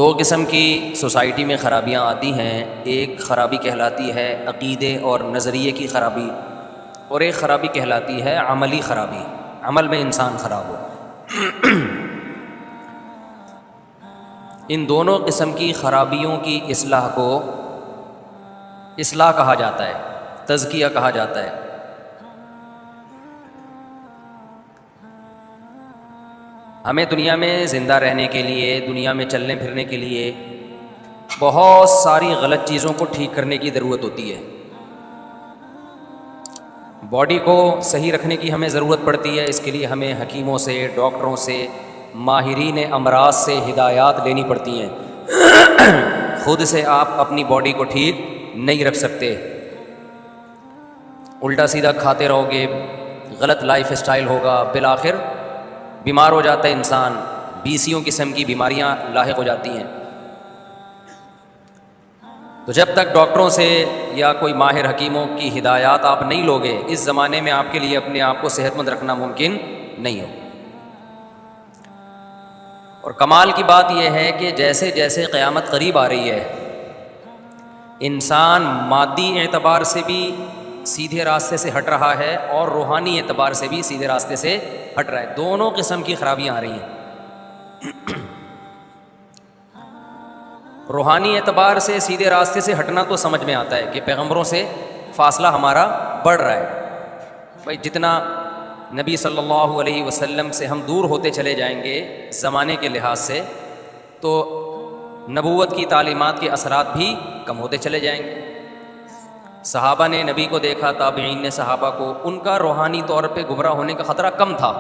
دو قسم کی سوسائٹی میں خرابیاں آتی ہیں. ایک خرابی کہلاتی ہے عقیدے اور نظریے کی خرابی، اور ایک خرابی کہلاتی ہے عملی خرابی، عمل میں انسان خراب ہو. ان دونوں قسم کی خرابیوں کی اصلاح کو اصلاح کہا جاتا ہے، تزکیہ کہا جاتا ہے. ہمیں دنیا میں زندہ رہنے کے لیے، دنیا میں چلنے پھرنے کے لیے بہت ساری غلط چیزوں کو ٹھیک کرنے کی ضرورت ہوتی ہے. باڈی کو صحیح رکھنے کی ہمیں ضرورت پڑتی ہے. اس کے لیے ہمیں حکیموں سے، ڈاکٹروں سے، ماہرین امراض سے ہدایات لینی پڑتی ہیں. خود سے آپ اپنی باڈی کو ٹھیک نہیں رکھ سکتے. الٹا سیدھا کھاتے رہو گے، غلط لائف اسٹائل ہوگا، بالآخر بیمار ہو جاتا ہے انسان. 20 قسم کی بیماریاں لاحق ہو جاتی ہیں. تو جب تک ڈاکٹروں سے یا کوئی ماہر حکیموں کی ہدایات آپ نہیں لوگے، اس زمانے میں آپ کے لیے اپنے آپ کو صحت مند رکھنا ممکن نہیں ہو. اور کمال کی بات یہ ہے کہ جیسے جیسے قیامت قریب آ رہی ہے، انسان مادی اعتبار سے بھی سیدھے راستے سے ہٹ رہا ہے اور روحانی اعتبار سے بھی سیدھے راستے سے ہٹ رہا ہے. دونوں قسم کی خرابیاں آ رہی ہیں. روحانی اعتبار سے سیدھے راستے سے ہٹنا تو سمجھ میں آتا ہے کہ پیغمبروں سے فاصلہ ہمارا بڑھ رہا ہے. بھائی جتنا نبی صلی اللہ علیہ وسلم سے ہم دور ہوتے چلے جائیں گے زمانے کے لحاظ سے، تو نبوت کی تعلیمات کے اثرات بھی کم ہوتے چلے جائیں گے. صحابہ نے نبی کو دیکھا، تابعین نے صحابہ کو، ان کا روحانی طور پہ گمراہ ہونے کا خطرہ کم تھا.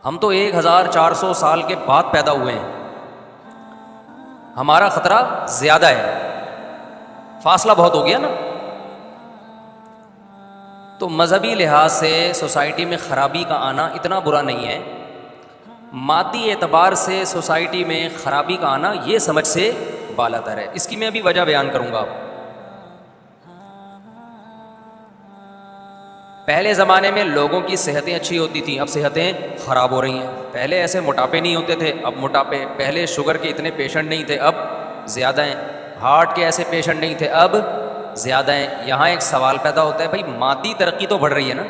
ہم تو 1400 سال کے بعد پیدا ہوئے ہیں، ہمارا خطرہ زیادہ ہے، فاصلہ بہت ہو گیا نا. تو مذہبی لحاظ سے سوسائٹی میں خرابی کا آنا اتنا برا نہیں ہے. مادی اعتبار سے سوسائٹی میں خرابی کا آنا یہ سمجھ سے بالاتر ہے. اس کی میں ابھی وجہ بیان کروں گا. پہلے زمانے میں لوگوں کی صحتیں اچھی ہوتی تھیں، اب صحتیں خراب ہو رہی ہیں. پہلے ایسے موٹاپے نہیں ہوتے تھے، اب موٹاپے. پہلے شوگر کے اتنے پیشنٹ نہیں تھے، اب زیادہ ہیں. ہارٹ کے ایسے پیشنٹ نہیں تھے، اب زیادہ ہیں. یہاں ایک سوال پیدا ہوتا ہے، بھائی مادی ترقی تو بڑھ رہی ہے نا.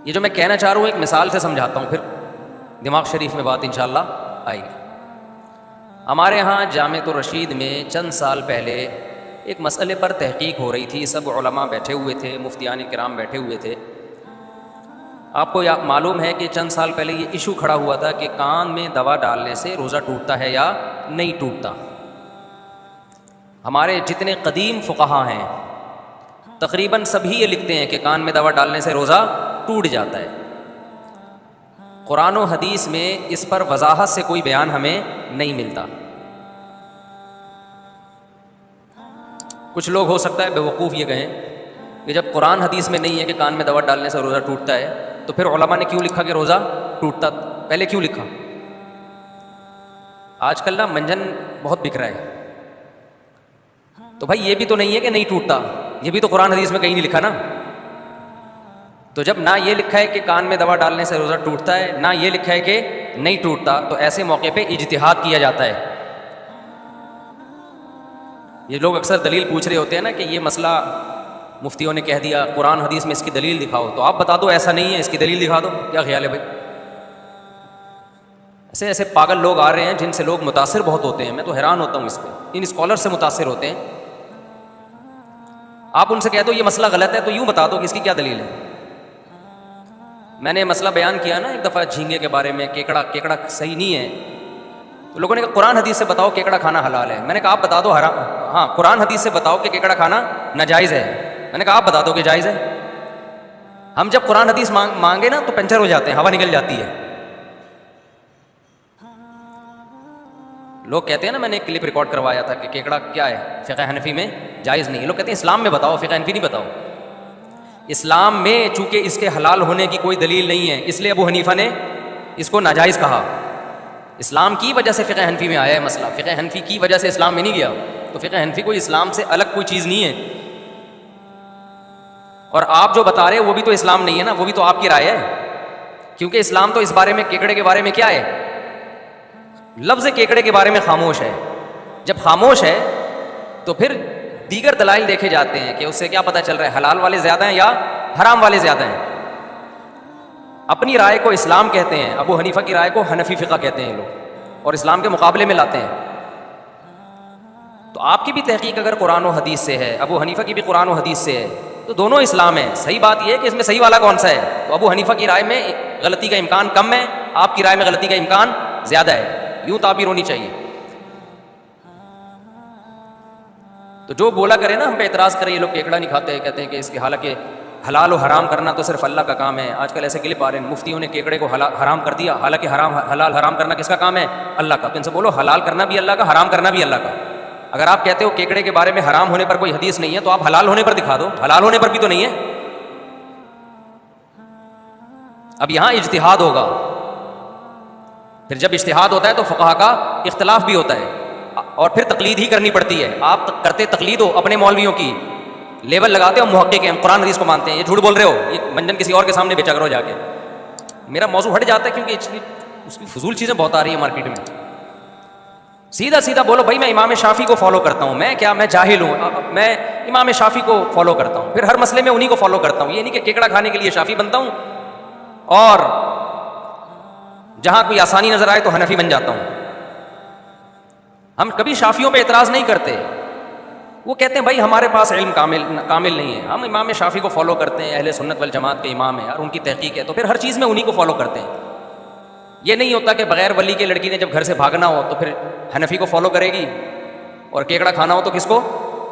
یہ جو میں کہنا چاہ رہا ہوں ایک مثال سے سمجھاتا ہوں، پھر دماغ شریف میں بات انشاءاللہ آئے گی. ہمارے ہاں جامعۃ الرشید میں چند سال پہلے ایک مسئلے پر تحقیق ہو رہی تھی. سب علماء بیٹھے ہوئے تھے، مفتیان کرام بیٹھے ہوئے تھے. آپ کو معلوم ہے کہ چند سال پہلے یہ ایشو کھڑا ہوا تھا کہ کان میں دوا ڈالنے سے روزہ ٹوٹتا ہے یا نہیں ٹوٹتا. ہمارے جتنے قدیم فقہا ہیں تقریباً سبھی یہ لکھتے ہیں کہ کان میں دوا ڈالنے سے روزہ ٹوٹ جاتا ہے. قرآن و حدیث میں اس پر وضاحت سے کوئی بیان ہمیں نہیں ملتا. کچھ لوگ ہو سکتا ہے بیوقوف یہ کہیں کہ جب قرآن حدیث میں نہیں ہے کہ کان میں دوا ڈالنے سے روزہ ٹوٹتا ہے، تو پھر علماء نے کیوں لکھا کہ روزہ ٹوٹتا؟ پہلے کیوں لکھا؟ آج کل نا منجن بہت بک رہا ہے. تو بھائی یہ بھی تو نہیں ہے کہ نہیں ٹوٹتا، یہ بھی تو قرآن حدیث میں کہیں نہیں لکھا نا. تو جب نہ یہ لکھا ہے کہ کان میں دوا ڈالنے سے روزہ ٹوٹتا ہے، نہ یہ لکھا ہے کہ نہیں ٹوٹتا، تو ایسے موقع پہ اجتہاد کیا جاتا ہے. یہ لوگ اکثر دلیل پوچھ رہے ہوتے ہیں نا کہ یہ مسئلہ مفتیوں نے کہہ دیا، قرآن حدیث میں اس کی دلیل دکھاؤ. تو آپ بتا دو ایسا نہیں ہے، اس کی دلیل دکھا دو. کیا خیال ہے بھائی؟ ایسے ایسے پاگل لوگ آ رہے ہیں جن سے لوگ متاثر بہت ہوتے ہیں. میں تو حیران ہوتا ہوں اس پہ، ان اسکالر سے متاثر ہوتے ہیں. آپ ان سے کہہ دو یہ مسئلہ غلط ہے تو یوں بتا دو کہ اس کی کیا دلیل ہے. میں نے مسئلہ بیان کیا نا ایک دفعہ جھینگے کے بارے میں، کیکڑا صحیح نہیں ہے. تو لوگوں نے کہا قرآن حدیث سے بتاؤ کیکڑا کھانا حلال ہے. میں نے کہا آپ بتا دو حرام. ہاں قرآن حدیث سے بتاؤ کہ کیکڑا کھانا ناجائز ہے. میں نے کہا آپ بتا دو کہ جائز ہے. ہم جب قرآن حدیث مانگے نا تو پنچر ہو جاتے ہیں، ہوا نکل جاتی ہے. لوگ کہتے ہیں نا، میں نے ایک کلپ ریکارڈ کروایا تھا کہ کیکڑا کیا ہے فقہ حنفی میں جائز نہیں. لوگ کہتے ہیں اسلام میں بتاؤ، فقہ حنفی نہیں بتاؤ. اسلام میں چونکہ اس کے حلال ہونے کی کوئی دلیل نہیں ہے، اس لیے ابو حنیفہ نے اس کو ناجائز کہا. اسلام کی وجہ سے فقہ حنفی میں آیا ہے مسئلہ، فقہ حنفی کی وجہ سے اسلام میں نہیں گیا. تو فقہ حنفی کوئی اسلام سے الگ کوئی چیز نہیں ہے. اور آپ جو بتا رہے ہیں وہ بھی تو اسلام نہیں ہے نا، وہ بھی تو آپ کی رائے ہے. کیونکہ اسلام تو اس بارے میں، کیکڑے کے بارے میں کیا ہے؟ لفظ کیکڑے کے بارے میں خاموش ہے. جب خاموش ہے تو پھر دیگر دلائل دیکھے جاتے ہیں کہ اس سے کیا پتہ چل رہا ہے حلال والے زیادہ ہیں یا حرام والے زیادہ ہیں. اپنی رائے کو اسلام کہتے ہیں, ابو حنیفہ کی رائے کو حنفی فقہ کہتے ہیں لوگ, اور اسلام کے مقابلے میں لاتے ہیں. تو آپ کی بھی تحقیق اگر قرآن و حدیث سے ہے, ابو حنیفہ کی بھی قرآن و حدیث سے ہے, تو دونوں اسلام ہے. صحیح بات یہ ہے کہ اس میں صحیح والا کون سا ہے. تو ابو حنیفہ کی رائے میں غلطی کا امکان کم ہے, آپ کی رائے میں غلطی کا امکان زیادہ ہے. یوں تعبیر ہونی چاہیے. تو جو بولا کرے نا ہم پہ اعتراض کرے یہ لوگ کیکڑا نہیں کھاتے, کہتے ہیں کہ اس کے حالانکہ حلال و حرام کرنا تو صرف اللہ کا کام ہے. آج کل ایسے کلپ آ رہے ہیں, مفتیوں نے کیکڑے کو حرام کر دیا, حالانکہ حلال حرام کرنا کس کا کام ہے, اللہ کا. تو ان سے بولو حلال کرنا بھی اللہ کا, حرام کرنا بھی اللہ کا. اگر آپ کہتے ہو کیکڑے کے بارے میں حرام ہونے پر کوئی حدیث نہیں ہے تو آپ حلال ہونے پر دکھا دو, حلال ہونے پر بھی تو نہیں ہے. اب یہاں اجتہاد ہوگا, پھر جب اجتہاد ہوتا ہے تو فقہا کا اختلاف بھی ہوتا ہے, اور پھر تقلید ہی کرنی پڑتی ہے. آپ کرتے تقلید ہو اپنے مولویوں کی, لیبل لگاتے ہو محقق ہیں, قرآن حدیث کو مانتے ہیں, یہ جھوٹ بول رہے ہو, یہ منجن کسی اور کے سامنے بیچا کرو جا کے. میرا موضوع ہٹ جاتا ہے کیونکہ اس کی فضول چیزیں بہت آ رہی ہیں مارکیٹ میں. سیدھا سیدھا بولو بھائی میں امام شافعی کو فالو کرتا ہوں, میں جاہل ہوں, میں امام شافعی کو فالو کرتا ہوں, پھر ہر مسئلے میں انہی کو فالو کرتا ہوں. یہ نہیں کہ کیکڑا کھانے کے لیے شافعی بنتا ہوں اور جہاں کوئی آسانی نظر آئے تو حنفی بن جاتا ہوں. ہم کبھی شافعیوں پہ اعتراض نہیں کرتے. وہ کہتے ہیں بھائی ہمارے پاس علم کامل نہیں ہے, ہم امام شافعی کو فالو کرتے ہیں, اہل سنت والجماعت کے امام ہیں اور ان کی تحقیق ہے, تو پھر ہر چیز میں انہی کو فالو کرتے ہیں. یہ نہیں ہوتا کہ بغیر ولی کے لڑکی نے جب گھر سے بھاگنا ہو تو پھر حنفی کو فالو کرے گی, اور کیکڑا کھانا ہو تو کس کو.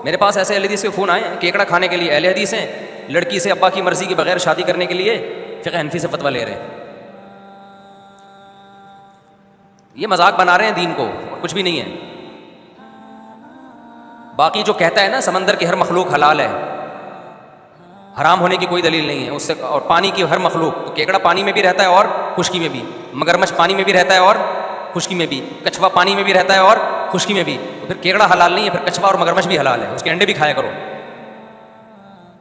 میرے پاس ایسے اہل حدیث کے فون آئے ہیں, کیکڑا کھانے کے لیے اہل حدیث ہیں, لڑکی سے ابا کی مرضی کے بغیر شادی کرنے کے لیے فقہ حنفی سے فتویٰ لے رہے ہیں. یہ مذاق بنا رہے ہیں دین کو, کچھ بھی نہیں ہے. باقی جو کہتا ہے نا سمندر کی ہر مخلوق حلال ہے, حرام ہونے کی کوئی دلیل نہیں ہے اس سے, اور پانی کی ہر مخلوق, تو کیکڑا پانی میں بھی رہتا ہے اور خشکی میں بھی, مگرمچھ پانی میں بھی رہتا ہے اور خشکی میں بھی, کچھوا پانی میں بھی رہتا ہے اور خشکی میں بھی. تو پھر کیکڑا حلال نہیں ہے, پھر کچھوا اور مگرمچھ بھی حلال ہے, اس کے انڈے بھی کھایا کرو.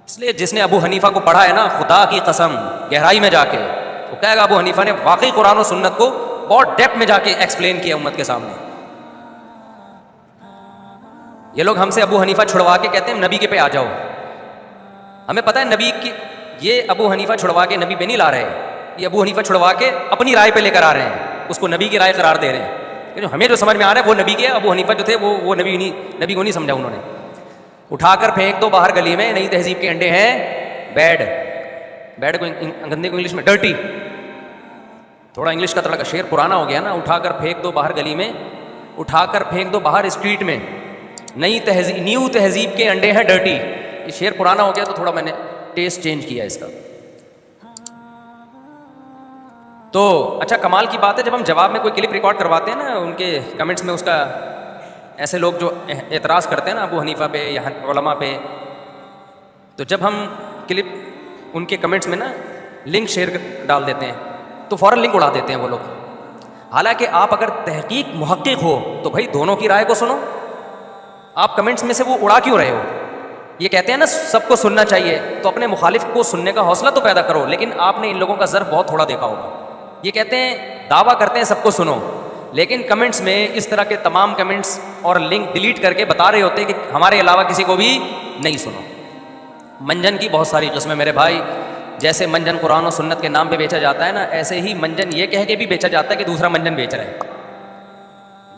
اس لیے جس نے ابو حنیفہ کو پڑھا ہے نا, خدا کی قسم گہرائی میں جا کے, وہ کہے گا ابو حنیفہ نے واقعی قرآن و سنت کو بہت ڈیپتھ میں جا کے ایکسپلین کیا امت کے سامنے. یہ لوگ ہم سے ابو حنیفہ چھڑوا کے کہتے ہیں نبی کے پہ آ جاؤ. ہمیں پتہ ہے نبی کی, یہ ابو حنیفہ چھڑوا کے نبی پہ نہیں لا رہے, یہ ابو حنیفہ چھڑوا کے اپنی رائے پہ لے کر آ رہے ہیں, اس کو نبی کی رائے قرار دے رہے ہیں. ہمیں جو سمجھ میں آ رہا ہے وہ نبی کے, ابو حنیفہ جو تھے وہ نبی کو نہیں سمجھا انہوں نے. اٹھا کر پھینک دو باہر گلی میں, نئی تہذیب کے انڈے ہیں بیڈ کو گندے کو انگلش میں ڈرٹی, تھوڑا انگلش کا تڑکا, شعر پرانا ہو گیا نا. اٹھا کر پھینک دو باہر گلی میں, اٹھا کر پھینک دو باہر اسٹریٹ میں, نیو تہذیب کے انڈے ہیں ڈرٹی. یہ شعر پرانا ہو گیا تو تھوڑا میں نے ٹیسٹ چینج کیا اس کا. تو اچھا کمال کی بات ہے, جب ہم جواب میں کوئی کلپ ریکارڈ کرواتے ہیں نا ان کے کمنٹس میں, اس کا ایسے لوگ جو اعتراض کرتے ہیں نا ابو حنیفہ پہ یا علماء پہ, تو جب ہم کلپ ان کے کمنٹس میں نا لنک شیئر ڈال دیتے ہیں تو فوراً لنک اڑا دیتے ہیں وہ لوگ. حالانکہ آپ اگر تحقیق محقق ہو تو بھائی دونوں کی رائے کو سنو. آپ کمنٹس میں سے وہ اڑا کیوں رہے ہو؟ یہ کہتے ہیں نا سب کو سننا چاہیے, تو اپنے مخالف کو سننے کا حوصلہ تو پیدا کرو. لیکن آپ نے ان لوگوں کا ظرف بہت تھوڑا دیکھا ہوگا. یہ کہتے ہیں دعویٰ کرتے ہیں سب کو سنو, لیکن کمنٹس میں اس طرح کے تمام کمنٹس اور لنک ڈیلیٹ کر کے بتا رہے ہوتے ہیں کہ ہمارے علاوہ کسی کو بھی نہیں سنو. منجن کی بہت ساری قسمیں میرے بھائی, جیسے منجن قرآن و سنت کے نام پہ بیچا جاتا ہے نا, ایسے ہی منجن یہ کہہ کے بھی بیچا جاتا ہے کہ دوسرا منجن بیچ رہا ہے.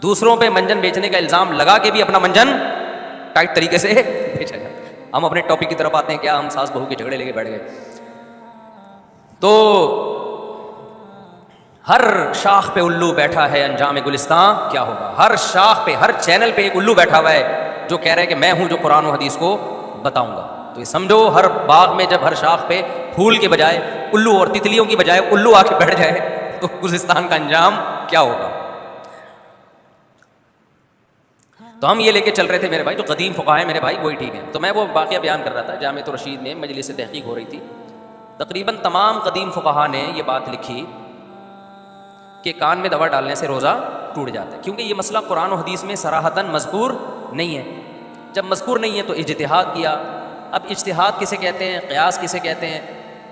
دوسروں پہ منجن بیچنے کا الزام لگا کے بھی اپنا منجن ٹائٹ طریقے سے بیچا جاتا ہے. ہم اپنے ٹاپک کی طرف آتے ہیں, کیا ہم ساس بہو کے جھگڑے لے کے بیٹھ گئے. تو ہر شاخ پہ الو بیٹھا ہے, انجام گلستان کیا ہوگا. ہر شاخ پہ, ہر چینل پہ ایک الو بیٹھا ہوا ہے جو کہہ رہا ہے کہ میں ہوں جو قرآن و حدیث کو بتاؤں گا. تو یہ سمجھو ہر باغ میں جب ہر شاخ پہ پھول کے بجائے الو اور تتلیوں کی بجائے الو آ کے بیٹھ جائے تو گلستان کا انجام کیا ہوگا. تو ہم یہ لے کے چل رہے تھے میرے بھائی, جو قدیم فقہا ہیں میرے بھائی وہی ٹھیک ہے. تو میں وہ واقعہ بیان کر رہا تھا, جامعۃ الرشید میں مجلس تحقیق ہو رہی تھی. تقریباً تمام قدیم فقہا نے یہ بات لکھی کہ کان میں دوا ڈالنے سے روزہ ٹوٹ جاتا ہے, کیونکہ یہ مسئلہ قرآن و حدیث میں صراحتاً مذکور نہیں ہے. جب مذکور نہیں ہے تو اجتہاد کیا. اب اجتہاد کسے کہتے ہیں, قیاس کسے کہتے ہیں,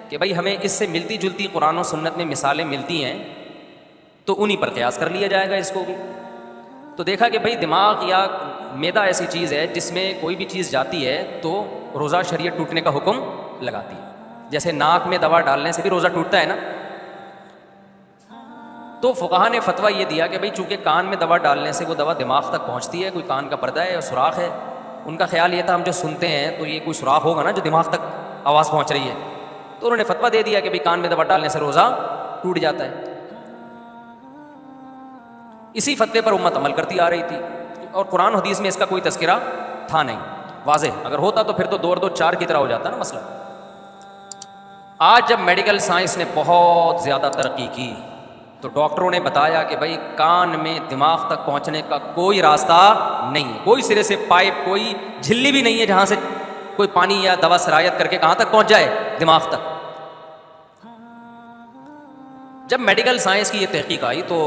کہ بھائی ہمیں اس سے ملتی جلتی قرآن و سنت میں مثالیں ملتی ہیں تو انہی پر قیاس کر لیا جائے گا اس کو بھی. تو دیکھا کہ بھائی دماغ یا معدہ ایسی چیز ہے جس میں کوئی بھی چیز جاتی ہے تو روزہ شریعت ٹوٹنے کا حکم لگاتی ہے. جیسے ناک میں دوا ڈالنے سے بھی روزہ ٹوٹتا ہے نا. تو فقہا نے فتویٰ یہ دیا کہ بھائی چونکہ کان میں دوا ڈالنے سے وہ دوا دماغ تک پہنچتی ہے, کوئی کان کا پردہ ہے یا سوراخ ہے. ان کا خیال یہ تھا ہم جو سنتے ہیں تو یہ کوئی سوراخ ہوگا نا جو دماغ تک آواز پہنچ رہی ہے. تو انہوں نے فتویٰ دے دیا کہ بھائی کان میں دوا ڈالنے سے روزہ ٹوٹ جاتا ہے. اسی فتوے پر امت عمل کرتی آ رہی تھی اور قرآن حدیث میں اس کا کوئی تذکرہ تھا نہیں واضح. اگر ہوتا تو پھر تو 2 اور 2 4 کی طرح ہو جاتا نا مسئلہ. آج جب میڈیکل سائنس نے بہت زیادہ ترقی کی تو ڈاکٹروں نے بتایا کہ بھائی کان میں دماغ تک پہنچنے کا کوئی راستہ نہیں ہے, کوئی سرے سے پائپ, کوئی جھلی بھی نہیں ہے جہاں سے کوئی پانی یا دوا سرایت کر کے کہاں تک پہنچ جائے, دماغ تک. جب میڈیکل سائنس کی یہ تحقیق آئی تو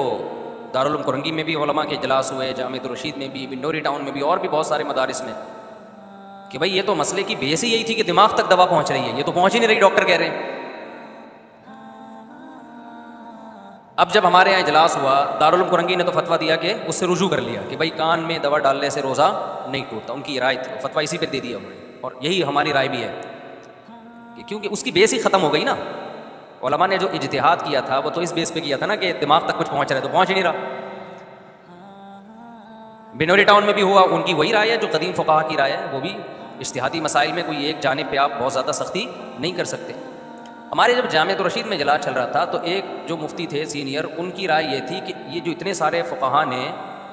دارالعلوم کرنگی میں بھی علماء کے اجلاس ہوئے, جامعۃ الرشید میں بھی, بنوری ٹاؤن میں بھی, اور بھی بہت سارے مدارس میں, کہ بھائی یہ تو مسئلے کی بیس ہی یہی تھی کہ دماغ تک دوا پہنچ رہی ہے, یہ تو پہنچ ہی نہیں رہی, ڈاکٹر کہہ رہے ہیں. اب جب ہمارے یہاں اجلاس ہوا دارالعلوم کرنگی نے تو فتویٰ دیا کہ اس سے رجوع کر لیا کہ بھائی کان میں دوا ڈالنے سے روزہ نہیں ٹوٹتا. ان کی رائے تھی, فتویٰ اسی پہ دے دیا انہوں نے, اور یہی ہماری رائے بھی ہے کہ کیونکہ اس کی بیس ہی ختم ہو گئی نا. علماء نے جو اجتہاد کیا تھا وہ تو اس بیس پہ کیا تھا نا کہ دماغ تک کچھ پہنچ رہا ہے, تو پہنچ ہی نہیں رہا. بنوری ٹاؤن میں بھی ہوا, ان کی وہی رائے ہے جو قدیم فقہا کی رائے ہے, وہ بھی اجتہادی مسائل میں کوئی ایک جانب پہ آپ بہت زیادہ سختی نہیں کر سکتے. ہمارے جب جامعۃ الرشید میں اجلاس چل رہا تھا تو ایک جو مفتی تھے سینئر, ان کی رائے یہ تھی کہ یہ جو اتنے سارے فقہا نے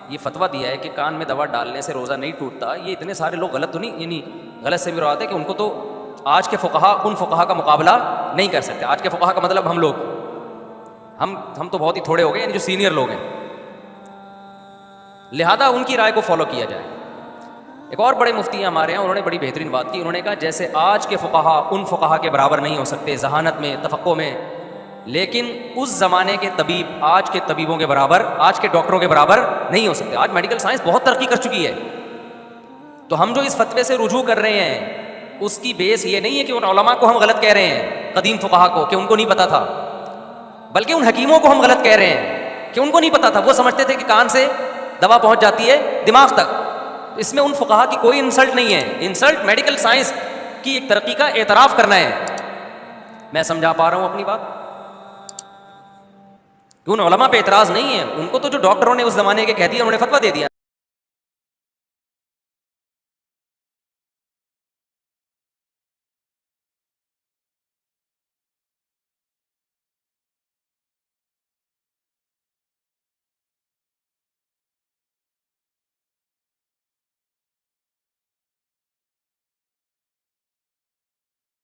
یہ فتویٰ دیا ہے کہ کان میں دوا ڈالنے سے روزہ نہیں ٹوٹتا, یہ اتنے سارے لوگ غلط تو نہیں, یعنی غلط سے بھی مراد ہے کہ ان کو تو آج کے فقہا ان فقہا کا مقابلہ نہیں کر سکتے. آج کے فقہا کا مطلب ہم لوگ, ہم تو بہت ہی تھوڑے ہو گئے, یعنی جو سینئر لوگ ہیں, لہذا ان کی رائے کو فالو کیا جائے. ایک اور بڑے مفتی ہیں ہمارے یہاں, انہوں نے بڑی بہترین بات کی. انہوں نے کہا جیسے آج کے فقہا ان فقہا کے برابر نہیں ہو سکتے ذہانت میں, تفقہ میں, لیکن اس زمانے کے طبیب آج کے طبیبوں کے برابر, آج کے ڈاکٹروں کے برابر نہیں ہو سکتے. آج میڈیکل سائنس بہت ترقی کر چکی ہے, تو ہم جو اس فتوے سے رجوع کر رہے ہیں اس کی بیس یہ نہیں ہے کہ ان علماء کو ہم غلط کہہ رہے ہیں, قدیم فقہا کو, کہ ان کو نہیں پتا تھا, بلکہ ان حکیموں کو ہم غلط کہہ رہے ہیں کہ ان کو نہیں پتا تھا. وہ سمجھتے تھے کہ کان سے دوا پہنچ جاتی ہے دماغ تک. اس میں ان فقہا کی کوئی انسلٹ نہیں ہے, انسلٹ میڈیکل سائنس کی ایک ترقی کا اعتراف کرنا ہے. میں سمجھا پا رہا ہوں اپنی بات؟ کہ ان علماء پہ اعتراض نہیں ہے, ان کو تو جو ڈاکٹروں نے اس زمانے کے کہہ دیا انہوں نے فتویٰ دے دیا.